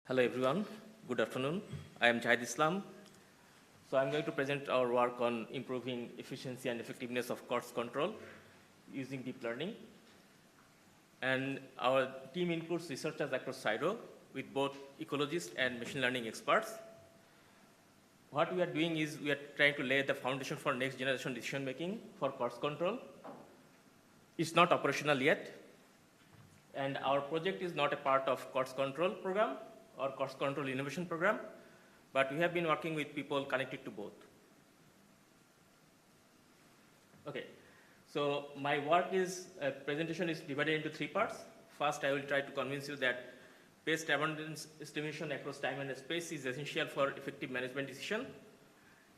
Hello everyone, good afternoon. I am Jahid Islam. So I'm going to present our work on improving efficiency and effectiveness of COTS control using deep learning. And our team includes researchers across CSIRO with both ecologists and machine learning experts. What we are doing is we are trying to lay the foundation for next generation decision making for COTS control. It's not operational yet. And our project is not a part of COTS Control Program or COTS Control Innovation Program, but we have been working with people connected to both. Okay, so my presentation is divided into three parts. First, I will try to convince you that pest abundance estimation across time and space is essential for effective management decision.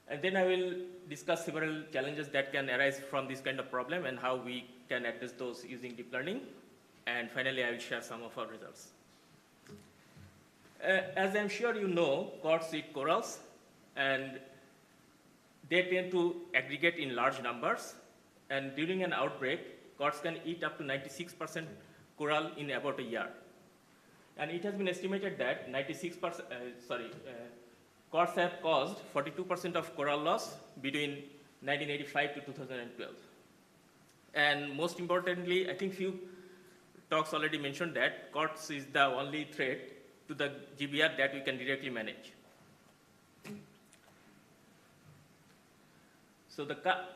And then I will discuss several challenges that can arise from this kind of problem and how we can address those using deep learning. And finally, I will share some of our results. As I'm sure you know, COTS eat corals, and they tend to aggregate in large numbers. And during an outbreak, COTS can eat up to 96% coral in about a year. And it has been estimated that COTS have caused 42% of coral loss between 1985 to 2012. And most importantly, I think few talks already mentioned that COTS is the only threat to the GBR that we can directly manage. So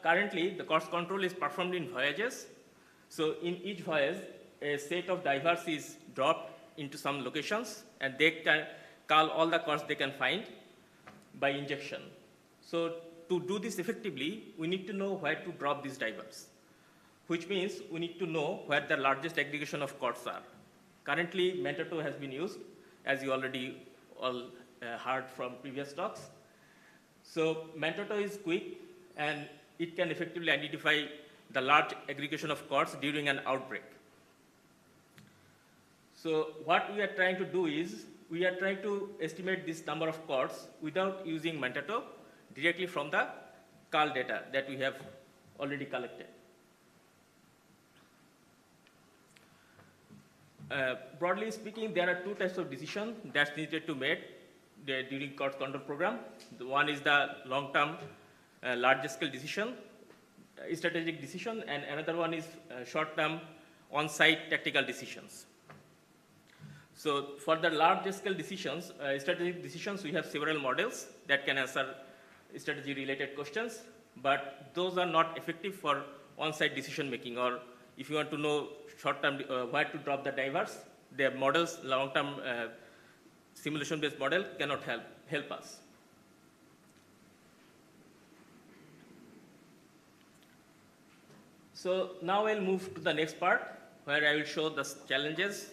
currently, the COTS control is performed in voyages. So in each voyage, a set of divers is dropped into some locations, and they can cull all the COTS they can find by injection. So to do this effectively, we need to know where to drop these divers, which means we need to know where the largest aggregation of COTS are. Currently, manta has been used, as you already all heard from previous talks. So manta is quick, and it can effectively identify the large aggregation of COTS during an outbreak. So what we are trying to do is, we are trying to estimate this number of COTS without using manta directly from the cull data that we have already collected. Broadly speaking, there are two types of decisions that's needed to make during COTS control program. One is the long-term, large-scale decision, strategic decision, and another one is short-term, on-site tactical decisions. So for the large-scale decisions, strategic decisions, we have several models that can answer strategy-related questions, but those are not effective for on-site decision-making, or if you want to know short-term where to drop the divers, their models, long-term simulation-based model cannot help us. So now I'll move to the next part, where I will show the challenges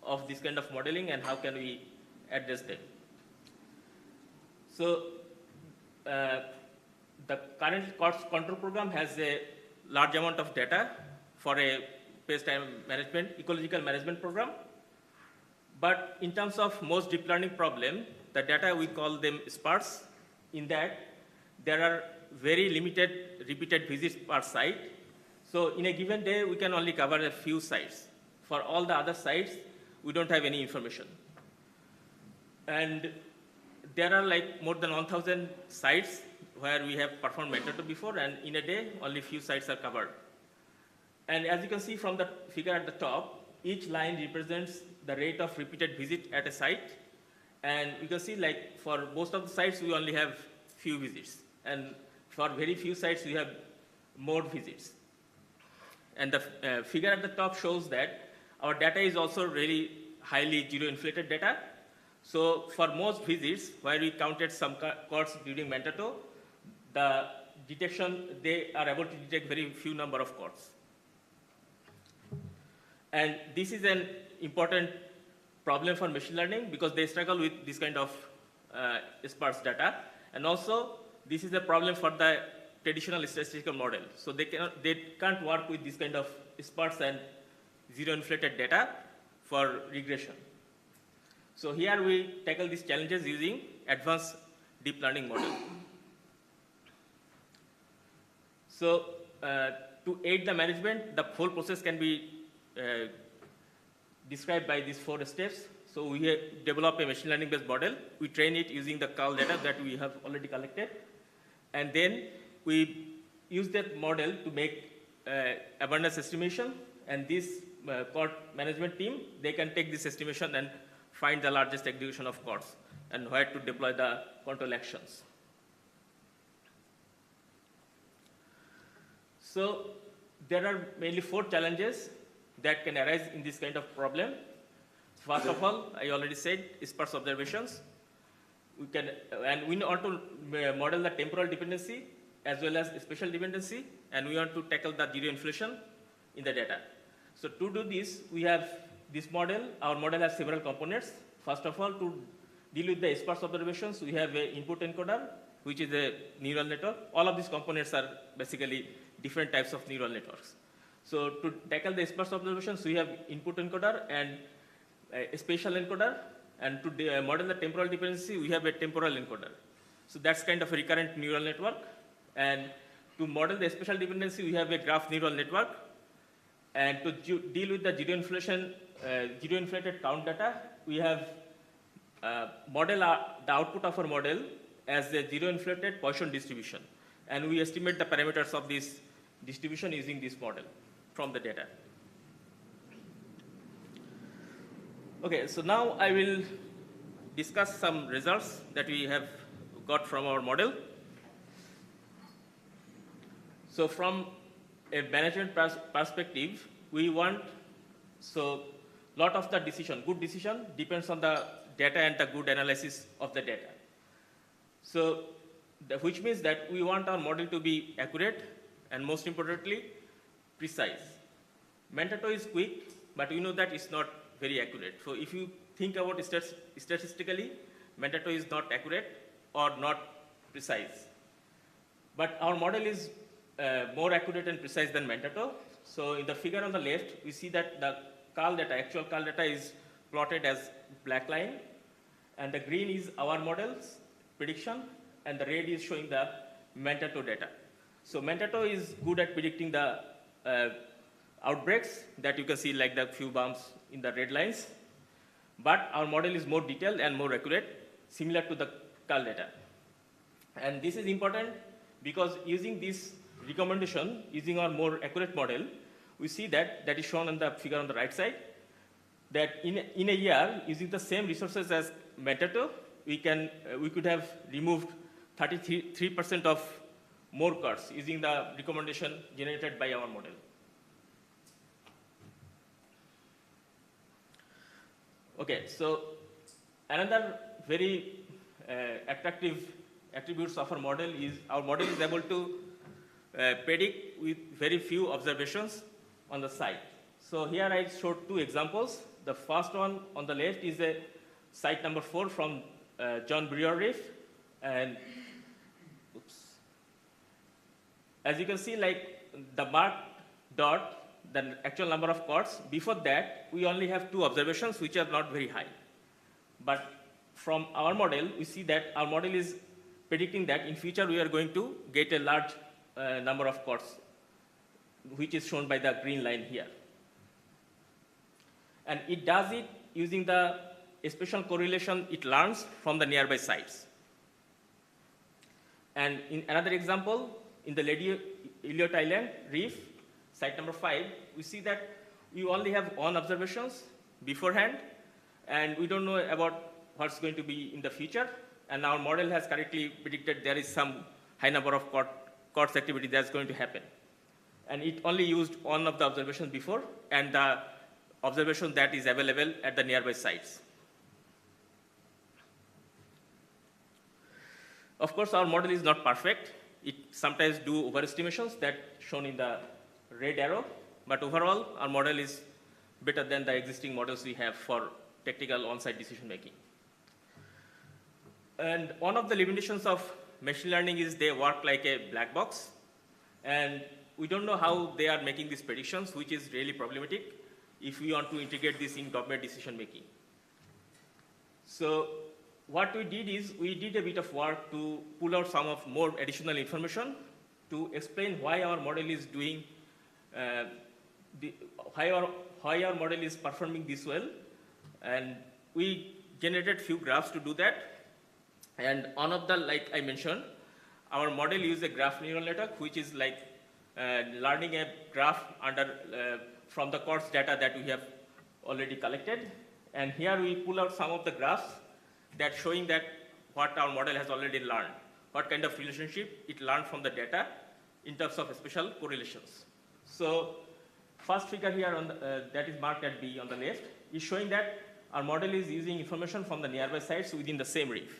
of this kind of modeling and how can we address them. So the current COTS control program has a large amount of data for a pest management, ecological management program. But in terms of most deep learning problem, the data, we call them sparse, in that there are very limited repeated visits per site. So in a given day, we can only cover a few sites. For all the other sites, we don't have any information. And there are like more than 1,000 sites where we have performed manta before, and in a day, only few sites are covered. And as you can see from the figure at the top, each line represents the rate of repeated visit at a site. And you can see, like, for most of the sites, we only have few visits. And for very few sites, we have more visits. And the figure at the top shows that our data is also really highly zero-inflated data. So for most visits, where we counted some COTS during manta, the detection, they are able to detect very few number of COTS. And this is an important problem for machine learning because they struggle with this kind of sparse data. And also, this is a problem for the traditional statistical model. So they can't work with this kind of sparse and zero-inflated data for regression. So here we tackle these challenges using advanced deep learning model. So to aid the management, the whole process can be described by these 4 steps. So we develop a machine learning based model. We train it using the cull data that we have already collected. And then we use that model to make abundance estimation. And this COTS management team, they can take this estimation and find the largest aggregation of COTS and where to deploy the control actions. So there are mainly 4 challenges that can arise in this kind of problem. First of all, I already said, sparse observations. We want to model the temporal dependency as well as spatial dependency, and we want to tackle the zero inflation in the data. So to do this, we have this model. Our model has several components. First of all, to deal with the sparse observations, we have an input encoder, which is a neural network. All of these components are basically different types of neural networks. So to tackle the sparse observations, we have input encoder and a spatial encoder, and to model the temporal dependency, we have a temporal encoder. So that's kind of a recurrent neural network. And to model the spatial dependency, we have a graph neural network. And to deal with the zero inflated count data, we have model the output of our model as a zero inflated Poisson distribution. And we estimate the parameters of this distribution using this model from the data. Okay, so now I will discuss some results that we have got from our model. So from a management perspective, we want, so lot of the good decision depends on the data and the good analysis of the data. So which means that we want our model to be accurate and most importantly, precise. Manta is quick, but we know that it's not very accurate. So if you think about it statistically, manta is not accurate or not precise. But our model is more accurate and precise than manta. So in the figure on the left, we see that the cull data, actual cull data is plotted as black line, and the green is our model's prediction, and the red is showing the manta data. So manta is good at predicting the outbreaks that you can see like the few bumps in the red lines. But our model is more detailed and more accurate, similar to the cull data. And this is important because using this recommendation, using our more accurate model, we see that is shown on the figure on the right side, that in a year, using the same resources as manta, we could have removed 33% of more COTS using the recommendation generated by our model. Okay, so another very attractive attributes of our model is able to predict with very few observations on the site. So here I showed 2 examples. The first one on the left is a site number 4 from Great Barrier Reef, and as you can see, like the marked dot, the actual number of COTS, before that, we only have 2 observations, which are not very high. But from our model, we see that our model is predicting that in future, we are going to get a large number of COTS, which is shown by the green line here. And it does it using the spatial correlation it learns from the nearby sites. And in another example, in the Elliott Island reef, site number 5, we see that we only have 1 observations beforehand, and we don't know about what's going to be in the future. And our model has correctly predicted there is some high number of COTS activity that's going to happen. And it only used 1 of the observations before, and the observation that is available at the nearby sites. Of course, our model is not perfect. It sometimes do overestimations that shown in the red arrow, but overall, our model is better than the existing models we have for technical on-site decision making. And one of the limitations of machine learning is they work like a black box, and we don't know how they are making these predictions, which is really problematic if we want to integrate this in government decision making. So what we did is we did a bit of work to pull out some of more additional information to explain why our model is doing, why our model is performing this well, and we generated few graphs to do that. And one of the, like I mentioned, our model uses a graph neural network, which is like learning a graph from the COTS data that we have already collected. And here we pull out some of the graphs that showing that what our model has already learned, what kind of relationship it learned from the data in terms of special correlations. So first figure here on the, that is marked at B on the left is showing that our model is using information from the nearby sites within the same reef.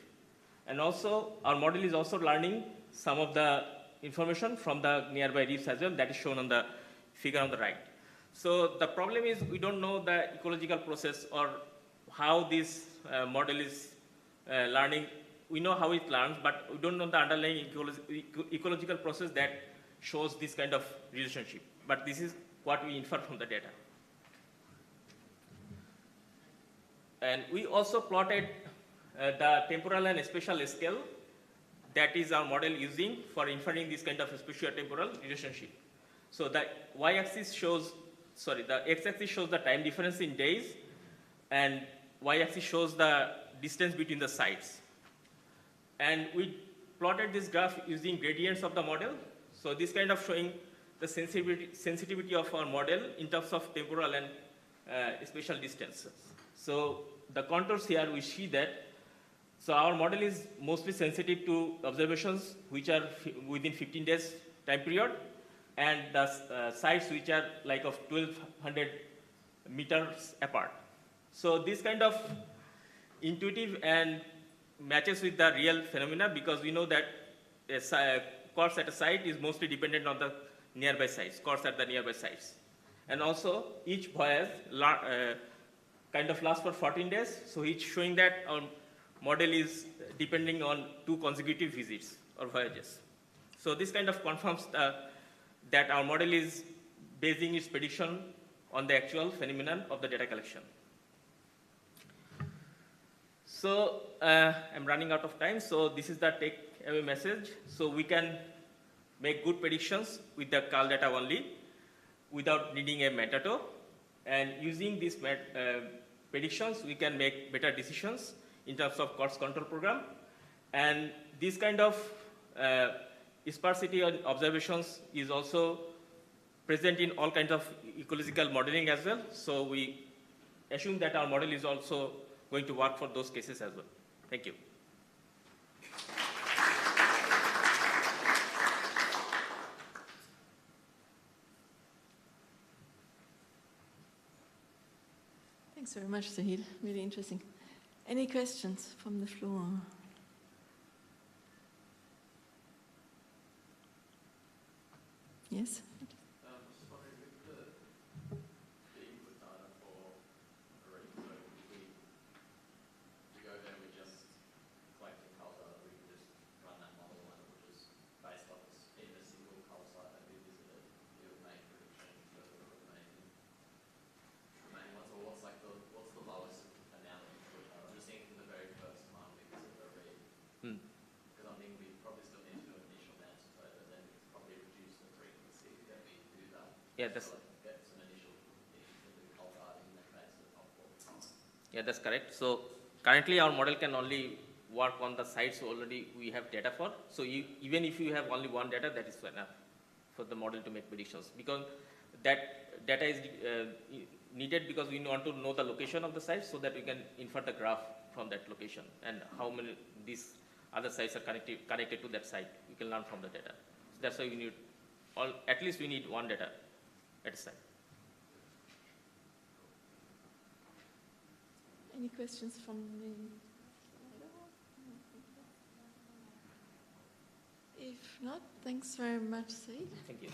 And also our model is also learning some of the information from the nearby reefs as well, that is shown on the figure on the right. So the problem is we don't know the ecological process or how this model is learning. We know how it learns, but we don't know the underlying ecological process that shows this kind of relationship. But this is what we infer from the data. And we also plotted the temporal and spatial scale that is our model using for inferring this kind of spatiotemporal relationship. So the y-axis shows, the x-axis shows the time difference in days, and y-axis shows the distance between the sites. And we plotted this graph using gradients of the model. So this kind of showing the sensitivity of our model in terms of temporal and spatial distances. So the contours here we see that, so our model is mostly sensitive to observations which are within 15 days time period, and the sites which are like of 1200 meters apart. So this kind of intuitive and matches with the real phenomena, because we know that COTS at a site is mostly dependent on the nearby sites, COTS at the nearby sites. And also each voyage kind of lasts for 14 days, so it's showing that our model is depending on 2 consecutive visits or voyages. So this kind of confirms that our model is basing its prediction on the actual phenomenon of the data collection. So I'm running out of time, so this is the take away message. So we can make good predictions with the cull data only without needing a manta. And using these predictions, we can make better decisions in terms of COTS control program. And this kind of sparsity on observations is also present in all kinds of ecological modeling as well. So we assume that our model is also going to work for those cases as well. Thank you. Thanks very much, Sahid. Really interesting. Any questions from the floor? Yes? Just wondering with the input data for a reef, so if we go there, we're just collecting cull data, we can just run that model and it will just, based on even a single cull site that we visited, it would make predictions for the remaining ones, or what's the lowest amount of input data? I'm just thinking the very first time we visited a reef, because I'm thinking we probably still need to do initial maps, but then probably reduce the frequency that we do that. Yeah, that's so get some initial cull data in that case of optimal. Yeah, that's correct. So currently our model can only work on the sites already we have data for. So even if you have only one data, that is enough for the model to make predictions, because that data is needed because we want to know the location of the site so that we can infer the graph from that location and how many these other sites are connected to that site. We can learn from the data. So that's why we need at least we need one data at a site. Any questions from the... If not, thanks very much, Said. Thank you.